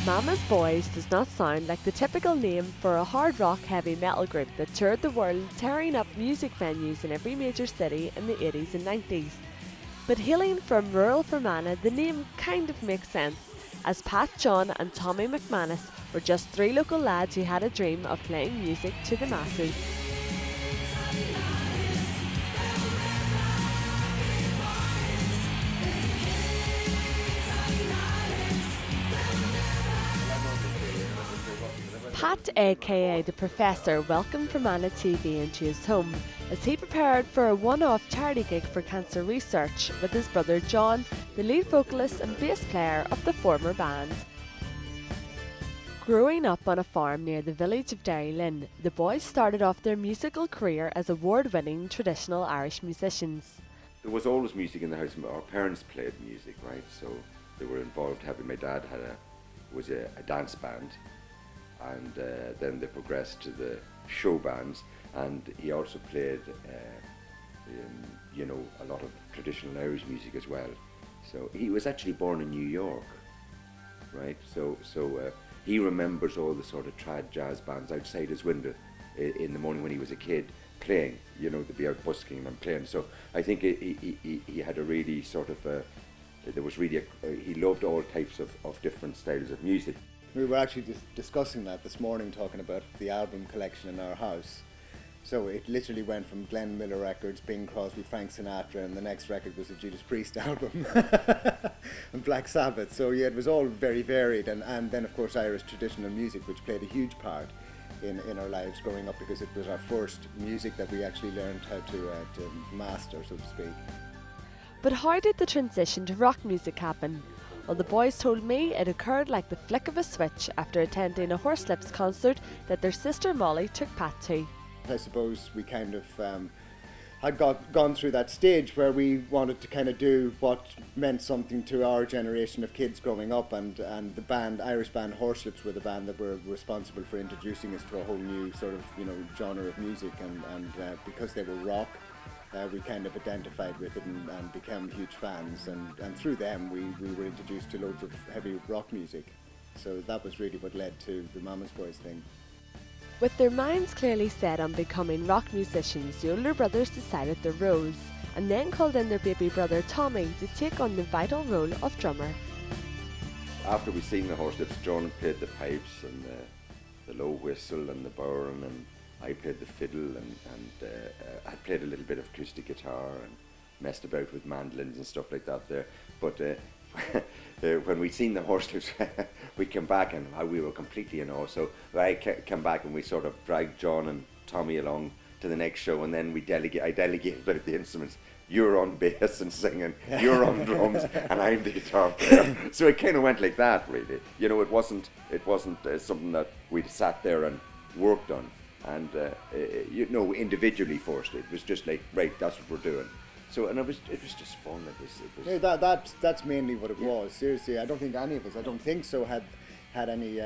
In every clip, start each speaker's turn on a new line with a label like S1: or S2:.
S1: Mama's Boys does not sound like the typical name for a hard rock heavy metal group that toured the world, tearing up music venues in every major city in the 80s and 90s. But hailing from rural Fermanagh, the name kind of makes sense, as Pat, John and Tommy Mc Manus were just three local lads who had a dream of playing music to the masses. Pat, aka the Professor, welcomed Fermanagh TV into his home as he prepared for a one-off charity gig for cancer research with his brother John, the lead vocalist and bass player of the former band. Growing up on a farm near the village of Aislinn, the boys started off their musical career as award-winning traditional Irish musicians.
S2: There was always music in the house. Our parents played music, right? So they were involved heavily. My dad was a dance band. And then they progressed to the show bands, and he also played, a lot of traditional Irish music as well. So he was actually born in New York, right? So he remembers all the sort of trad jazz bands outside his window in the morning when he was a kid playing. You know, they'd be out busking and playing. So I think he had a really sort of he loved all types of different styles of music.
S3: We were actually just discussing that this morning, talking about the album collection in our house. So it literally went from Glenn Miller records, Bing Crosby, Frank Sinatra, and the next record was a Judas Priest album and Black Sabbath. So yeah, it was all very varied, and then of course Irish traditional music, which played a huge part in our lives growing up, because it was our first music that we actually learned how to master, so to speak.
S1: But how did the transition to rock music happen? Well, the boys told me it occurred like the flick of a switch after attending a Horselips concert that their sister Molly took Pat to.
S3: I suppose we kind of had gone through that stage where we wanted to kind of do what meant something to our generation of kids growing up, and the Irish band Horselips were the band that were responsible for introducing us to a whole new sort of genre of music, and because they were rock, we kind of identified with it and became huge fans, and through them we were introduced to loads of heavy rock music. So that was really what led to the Mama's Boys thing.
S1: With their minds clearly set on becoming rock musicians, the older brothers decided their roles, and then called in their baby brother Tommy to take on the vital role of drummer.
S2: After we seen the Horselips, John played the pipes and the low whistle and the bodhrán, and I played the fiddle, and I played a little bit of acoustic guitar and messed about with mandolins and stuff like that there. But when we seen the Horselips, we came back and we were completely in awe. So I came back and we sort of dragged John and Tommy along to the next show, and then I delegated out the instruments. You're on bass and singing, you're on drums, and I'm the guitar player. So it kind of went like that, really. You know, it wasn't something that we sat there and worked on. And individually first, it was just like, right, that's what we're doing. So, and it was just fun. It was
S3: yeah, that's mainly what it was. Seriously, I don't think any of us, had any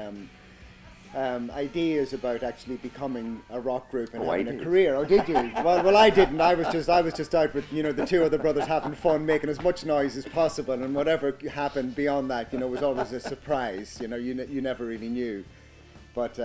S3: ideas about actually becoming a rock group and having a career. Oh, did you? well, I didn't. I was just out with the two other brothers having fun, making as much noise as possible, and whatever happened beyond that, was always a surprise. You never really knew, but.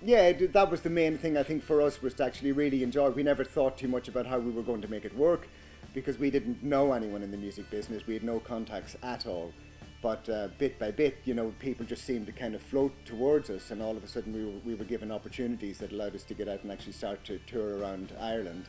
S3: Yeah, that was the main thing I think for us, was to actually really enjoy. We never thought too much about how we were going to make it work, because we didn't know anyone in the music business. We had no contacts at all. But bit by bit, people just seemed to kind of float towards us, and all of a sudden we were given opportunities that allowed us to get out and actually start to tour around Ireland.